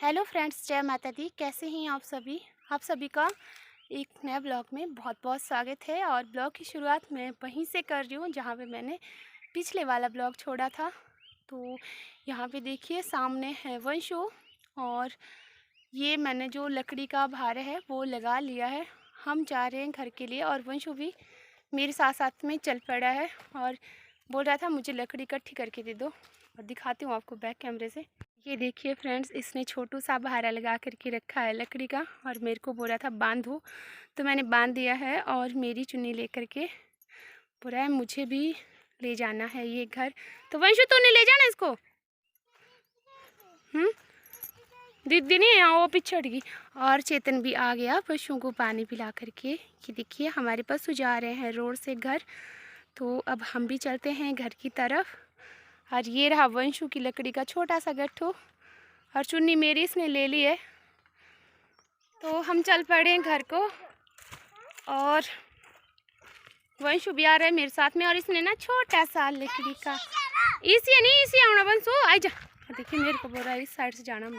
Hello friends, जय माता दी। कैसे हैं आप सभी का एक नया ब्लॉग में बहुत बहुत स्वागत है। और ब्लॉग की शुरुआत मैं वहीं से कर रही हूँ जहाँ पे मैंने पिछले वाला ब्लॉग छोड़ा था। तो यहाँ पे देखिए सामने है वंशु, और ये मैंने जो लकड़ी का भार है वो लगा लिया है। हम जा रहे हैं घर के लिए और वंशु भी मेरे साथ साथ में चल पड़ा है और बोल रहा था मुझे लकड़ी इकट्ठी करके दे दो। और दिखाती हूँ आपको बैक कैमरे से। ये देखिए फ्रेंड्स, इसने छोटू सा भारा लगा करके रखा है लकड़ी का और मेरे को बोला था बांधो, तो मैंने बांध दिया है। और मेरी चुन्नी लेकर के बोला है मुझे भी ले जाना है ये घर। तो वंशु तूने ले जाना इसको। दीदी नहीं है, वो पीछे हट गई। और चेतन भी आ गया पशुओं को पानी पिला करके। ये देखिए हमारे पशु जा रहे हैं रोड से घर। तो अब हम भी चलते हैं घर की तरफ। और ये रहा वंशु की लकड़ी का छोटा सा गट्ठू, और चुन्नी मेरी इसने ले ली है। तो हम चल पड़े हैं घर को। और वंशु भी आ रहा है मेरे साथ में, और इसने ना छोटा सा लकड़ी का इसी नहीं इसी आना वंशु आई जा। देखिए मेरे को बोल रहा है इस साइड से जाना।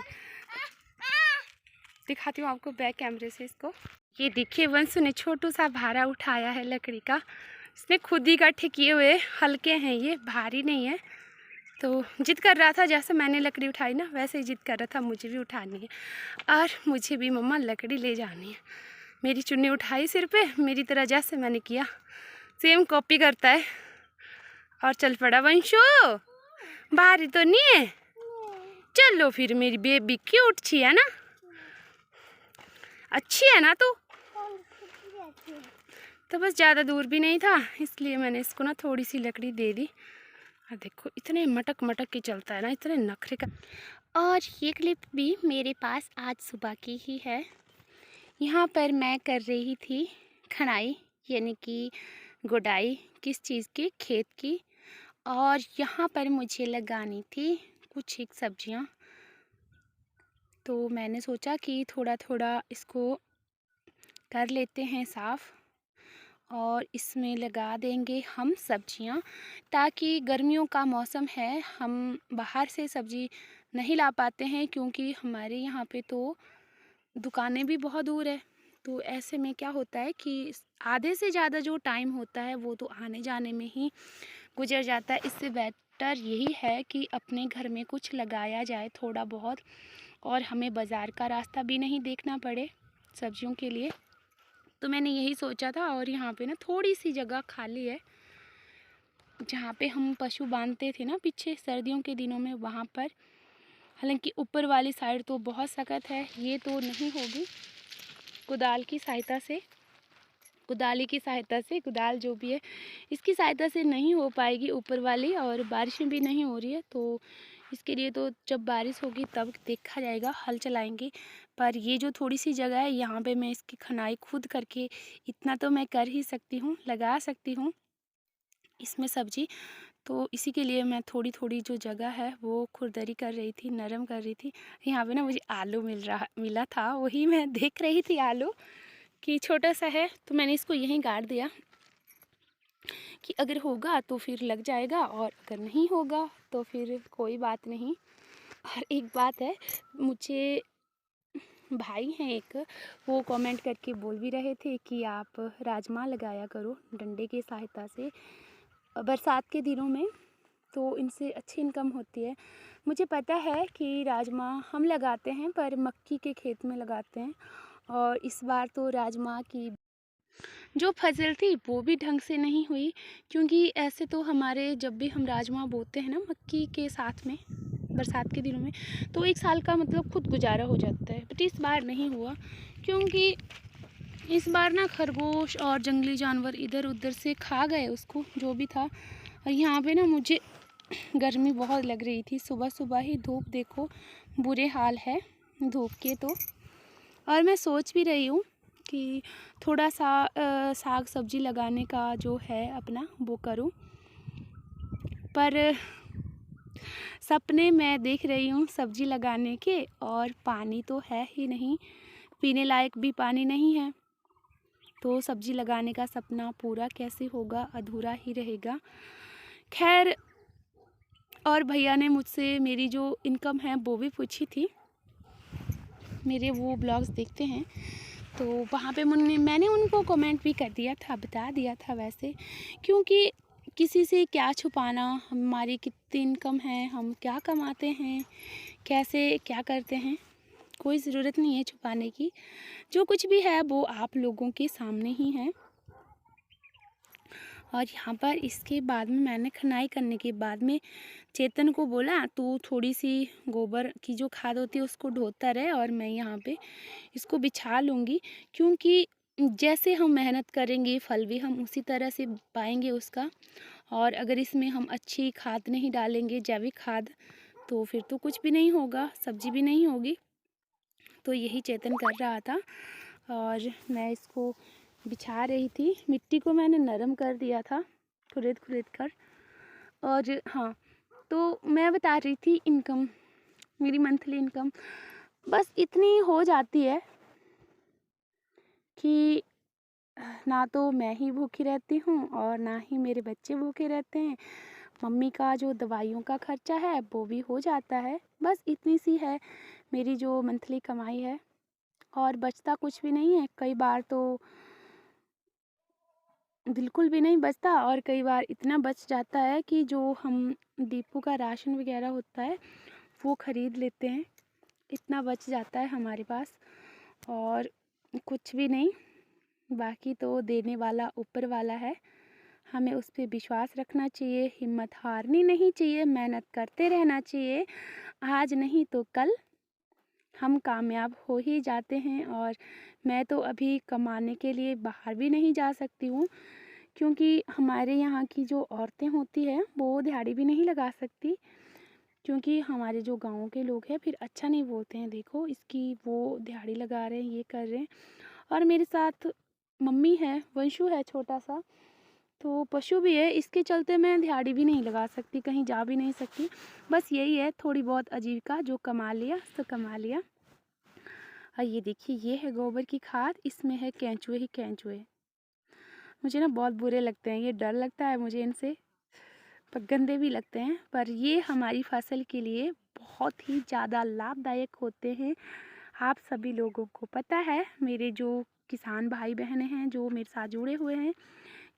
दिखाती हूँ आपको बैक कैमरे से इसको। ये देखिए वंशु ने छोटू सा भारा उठाया है लकड़ी का। इसने खुद ही इकट्ठे किए हुए, हल्के हैं ये, भारी नहीं है। तो जिद कर रहा था, जैसे मैंने लकड़ी उठाई ना वैसे ही जिद कर रहा था मुझे भी उठानी है। और मुझे भी मम्मा लकड़ी ले जानी है। मेरी चुन्नी उठाई सिर पे, मेरी तरह जैसे मैंने किया सेम कॉपी करता है। और चल पड़ा वंशु। भारी तो नहीं है, चलो फिर मेरी बेबी क्यूट छी है ना, अच्छी है ना। तो बस ज़्यादा दूर भी नहीं था, इसलिए मैंने इसको ना थोड़ी सी लकड़ी दे दी। और देखो इतने मटक मटक के चलता है ना, इतने नखरे का। और ये क्लिप भी मेरे पास आज सुबह की ही है। यहाँ पर मैं कर रही थी खनाई, यानी कि गुड़ाई किस चीज़ की, खेत की। और यहाँ पर मुझे लगानी थी कुछ एक सब्जियाँ। तो मैंने सोचा कि थोड़ा थोड़ा इसको कर लेते हैं साफ़, और इसमें लगा देंगे हम सब्जियां। ताकि गर्मियों का मौसम है, हम बाहर से सब्ज़ी नहीं ला पाते हैं क्योंकि हमारे यहाँ पे तो दुकानें भी बहुत दूर है। तो ऐसे में क्या होता है कि आधे से ज़्यादा जो टाइम होता है वो तो आने जाने में ही गुजर जाता है। इससे बेटर यही है कि अपने घर में कुछ लगाया जाए थोड़ा बहुत, और हमें बाज़ार का रास्ता भी नहीं देखना पड़े सब्जियों के लिए। तो मैंने यही सोचा था। और यहाँ पे ना थोड़ी सी जगह खाली है जहाँ पे हम पशु बांधते थे ना पीछे सर्दियों के दिनों में, वहाँ पर। हालांकि ऊपर वाली साइड तो बहुत सख्त है, ये तो नहीं होगी। कुदाली की सहायता से कुदाल जो भी है इसकी सहायता से नहीं हो पाएगी ऊपर वाली। और बारिशें भी नहीं हो रही है, तो इसके लिए तो जब बारिश होगी तब देखा जाएगा, हल चलाएंगे। पर ये जो थोड़ी सी जगह है यहाँ पे मैं इसकी खनाई खुद करके इतना तो मैं कर ही सकती हूँ, लगा सकती हूँ इसमें सब्जी। तो इसी के लिए मैं थोड़ी थोड़ी जो जगह है वो खुरदरी कर रही थी, नरम कर रही थी। यहाँ पे ना मुझे आलू मिला था, वही मैं देख रही थी आलू कि छोटा सा है। तो मैंने इसको यहीं गाड़ दिया कि अगर होगा तो फिर लग जाएगा, और अगर नहीं होगा तो फिर कोई बात नहीं। और एक बात है, मुझे भाई हैं एक, वो कमेंट करके बोल भी रहे थे कि आप राजमा लगाया करो डंडे की सहायता से बरसात के दिनों में, तो इनसे अच्छी इनकम होती है। मुझे पता है कि राजमा हम लगाते हैं पर मक्की के खेत में लगाते हैं। और इस बार तो राजमा की जो फसल थी वो भी ढंग से नहीं हुई, क्योंकि ऐसे तो हमारे जब भी हम राजमा बोते हैं ना मक्की के साथ में बरसात के दिनों में, तो एक साल का मतलब खुद गुजारा हो जाता है। बट इस बार नहीं हुआ, क्योंकि इस बार ना खरगोश और जंगली जानवर इधर उधर से खा गए उसको जो भी था। और यहाँ पे ना मुझे गर्मी बहुत लग रही थी, सुबह सुबह ही धूप देखो, बुरे हाल है धूप के तो। और मैं सोच भी रही हूँ कि थोड़ा सा साग सब्जी लगाने का जो है अपना वो करूँ, पर सपने मैं देख रही हूँ सब्जी लगाने के, और पानी तो है ही नहीं, पीने लायक भी पानी नहीं है। तो सब्जी लगाने का सपना पूरा कैसे होगा, अधूरा ही रहेगा। खैर, और भैया ने मुझसे मेरी जो इनकम है वो भी पूछी थी, मेरे वो ब्लॉग्स देखते हैं, तो वहाँ पे मैंने उनको कमेंट भी कर दिया था, बता दिया था वैसे, क्योंकि किसी से क्या छुपाना, हमारी कितनी इनकम है, हम क्या कमाते हैं, कैसे क्या करते हैं, कोई ज़रूरत नहीं है छुपाने की। जो कुछ भी है वो आप लोगों के सामने ही है। और यहाँ पर इसके बाद में मैंने खनाई करने के बाद में चेतन को बोला, तू थोड़ी सी गोबर की जो खाद होती है उसको ढोता रहे और मैं यहाँ पे इसको बिछा लूँगी, क्योंकि जैसे हम मेहनत करेंगे फल भी हम उसी तरह से पाएंगे उसका। और अगर इसमें हम अच्छी खाद नहीं डालेंगे, जैविक खाद, तो फिर तो कुछ भी नहीं होगा, सब्जी भी नहीं होगी। तो यही चेतन कर रहा था और मैं इसको बिछा रही थी। मिट्टी को मैंने नरम कर दिया था खुरेद खुरेद कर। और हाँ, तो मैं बता रही थी इनकम, मेरी मंथली इनकम बस इतनी हो जाती है कि ना तो मैं ही भूखी रहती हूँ और ना ही मेरे बच्चे भूखे रहते हैं। मम्मी का जो दवाइयों का खर्चा है वो भी हो जाता है। बस इतनी सी है मेरी जो मंथली कमाई है, और बचता कुछ भी नहीं है। कई बार तो बिल्कुल भी नहीं बचता और कई बार इतना बच जाता है कि जो हम डिपो का राशन वगैरह होता है वो ख़रीद लेते हैं, इतना बच जाता है हमारे पास। और कुछ भी नहीं, बाकी तो देने वाला ऊपर वाला है। हमें उस पर विश्वास रखना चाहिए, हिम्मत हारनी नहीं चाहिए, मेहनत करते रहना चाहिए। आज नहीं तो कल हम कामयाब हो ही जाते हैं। और मैं तो अभी कमाने के लिए बाहर भी नहीं जा सकती हूँ, क्योंकि हमारे यहाँ की जो औरतें होती हैं वो दिहाड़ी भी नहीं लगा सकती, क्योंकि हमारे जो गाँव के लोग हैं फिर अच्छा नहीं बोलते हैं, देखो इसकी वो दिहाड़ी लगा रहे हैं, ये कर रहे हैं। और मेरे साथ मम्मी है, वंशु है छोटा सा, तो पशु भी है, इसके चलते मैं दिहाड़ी भी नहीं लगा सकती, कहीं जा भी नहीं सकती। बस यही है, थोड़ी बहुत आजीविका, जो कमा लिया तो कमा लिया। और ये देखिए, ये है गोबर की खाद, इसमें है केंचुए ही केंचुए। मुझे ना बहुत बुरे लगते हैं ये, डर लगता है मुझे इनसे, पर गंदे भी लगते हैं। पर ये हमारी फसल के लिए बहुत ही ज़्यादा लाभदायक होते हैं। आप सभी लोगों को पता है, मेरे जो किसान भाई बहनें हैं जो मेरे साथ जुड़े हुए हैं,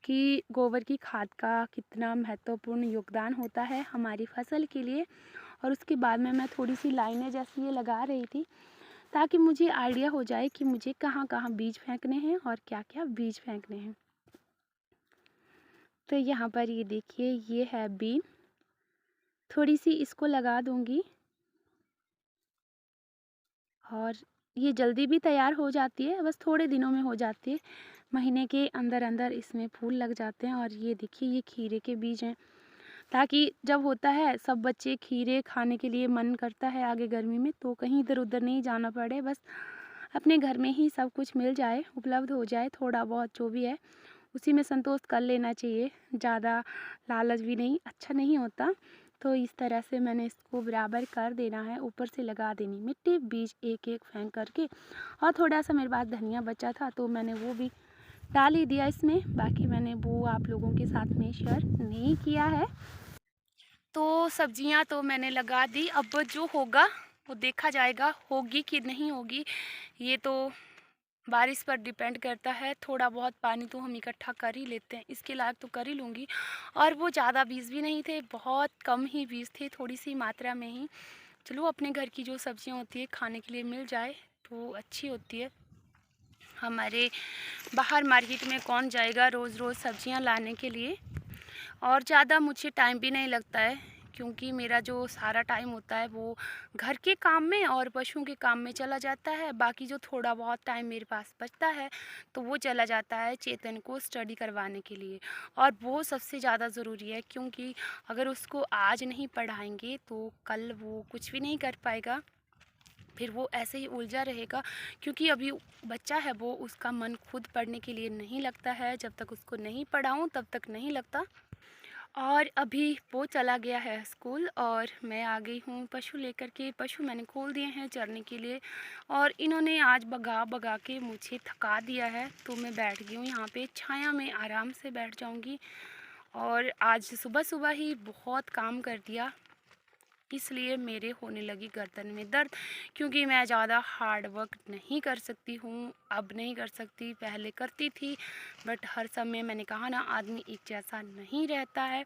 कि गोबर की खाद का कितना महत्वपूर्ण योगदान होता है हमारी फसल के लिए। और उसके बाद में मैं थोड़ी सी लाइनें जैसी ये लगा रही थी, ताकि मुझे आइडिया हो जाए कि मुझे कहाँ कहाँ बीज फेंकने हैं और क्या क्या बीज फेंकने हैं। तो यहाँ पर ये देखिए, ये है बीन, थोड़ी सी इसको लगा दूंगी और ये जल्दी भी तैयार हो जाती है, बस थोड़े दिनों में हो जाती है, महीने के अंदर अंदर इसमें फूल लग जाते हैं। और ये देखिए, ये खीरे के बीज हैं, ताकि जब होता है सब बच्चे खीरे खाने के लिए मन करता है आगे गर्मी में, तो कहीं इधर उधर नहीं जाना पड़े, बस अपने घर में ही सब कुछ मिल जाए, उपलब्ध हो जाए, थोड़ा बहुत जो भी है उसी में संतोष कर लेना चाहिए। ज़्यादा लालच भी नहीं, अच्छा नहीं होता। तो इस तरह से मैंने इसको बराबर कर देना है, ऊपर से लगा देनी मिट्टी, बीज एक एक फेंक करके। और थोड़ा सा मेरे पास धनिया बचा था तो मैंने वो भी डाल ही दिया इसमें, बाकी मैंने वो आप लोगों के साथ में शेयर नहीं किया है। तो सब्जियां तो मैंने लगा दी, अब जो होगा वो देखा जाएगा, होगी कि नहीं होगी ये तो बारिश पर डिपेंड करता है। थोड़ा बहुत पानी तो हम इकट्ठा कर ही लेते हैं, इसके लायक तो कर ही लूँगी। और वो ज़्यादा बीज भी नहीं थे, बहुत कम ही बीज थे, थोड़ी सी मात्रा में ही। चलो, अपने घर की जो सब्जियां होती है खाने के लिए मिल जाए तो अच्छी होती है। हमारे बाहर मार्केट में कौन जाएगा रोज़ रोज़ सब्जियां लाने के लिए। और ज़्यादा मुझे टाइम भी नहीं लगता है, क्योंकि मेरा जो सारा टाइम होता है वो घर के काम में और पशुओं के काम में चला जाता है। बाकी जो थोड़ा बहुत टाइम मेरे पास बचता है तो वो चला जाता है चेतन को स्टडी करवाने के लिए। और वो सबसे ज़्यादा ज़रूरी है, क्योंकि अगर उसको आज नहीं पढ़ाएंगे तो कल वो कुछ भी नहीं कर पाएगा, फिर वो ऐसे ही उलझा रहेगा। क्योंकि अभी बच्चा है वो, उसका मन खुद पढ़ने के लिए नहीं लगता है, जब तक उसको नहीं पढ़ाऊँ तब तक नहीं लगता। और अभी वो चला गया है स्कूल और मैं आ गई हूँ पशु लेकर के। पशु मैंने खोल दिए हैं चरने के लिए, और इन्होंने आज भगा भगा के मुझे थका दिया है, तो मैं बैठ गई हूँ यहाँ पे छाया में, आराम से बैठ जाऊँगी। और आज सुबह सुबह ही बहुत काम कर दिया, इसलिए मेरे होने लगी गर्दन में दर्द, क्योंकि मैं ज़्यादा हार्ड वर्क नहीं कर सकती हूँ। अब नहीं कर सकती, पहले करती थी, बट हर समय मैंने कहा ना, आदमी एक जैसा नहीं रहता है।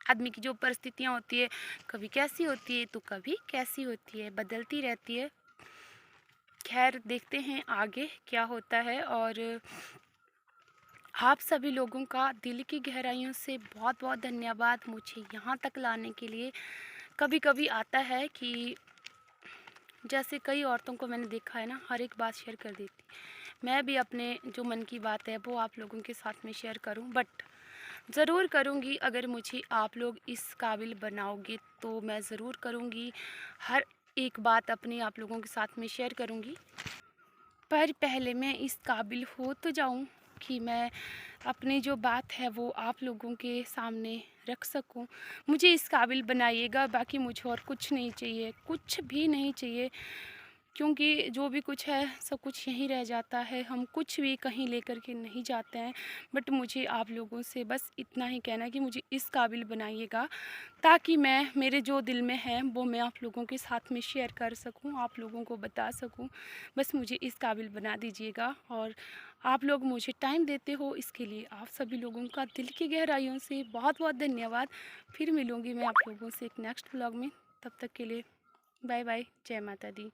आदमी की जो परिस्थितियाँ होती है, कभी कैसी होती है तो कभी कैसी होती है, बदलती रहती है। खैर देखते हैं आगे क्या होता है। और आप सभी लोगों का दिल की गहराइयों से बहुत बहुत धन्यवाद मुझे यहाँ तक लाने के लिए। कभी कभी आता है कि जैसे कई औरतों को मैंने देखा है ना, हर एक बात शेयर कर देती। मैं भी अपने जो मन की बात है वो आप लोगों के साथ में शेयर करूं, बट ज़रूर करूंगी। अगर मुझे आप लोग इस काबिल बनाओगे तो मैं ज़रूर करूंगी, हर एक बात अपनी आप लोगों के साथ में शेयर करूंगी। पर पहले मैं इस काबिल हो तो जाऊं कि मैं अपनी जो बात है वो आप लोगों के सामने रख सकूं। मुझे इस काबिल बनाइएगा, बाकी मुझे और कुछ नहीं चाहिए, कुछ भी नहीं चाहिए, क्योंकि जो भी कुछ है सब कुछ यहीं रह जाता है। हम कुछ भी कहीं लेकर के नहीं जाते हैं। बट मुझे आप लोगों से बस इतना ही कहना है कि मुझे इस काबिल बनाइएगा, ताकि मैं, मेरे जो दिल में है वो मैं आप लोगों के साथ में शेयर कर सकूं, आप लोगों को बता सकूं। बस मुझे इस काबिल बना दीजिएगा। और आप लोग मुझे टाइम देते हो, इसके लिए आप सभी लोगों का दिल की गहराइयों से बहुत बहुत धन्यवाद। फिर मिलूँगी मैं आप लोगों से एक नेक्स्ट व्लॉग में। तब तक के लिए बाय बाय, जय माता दी।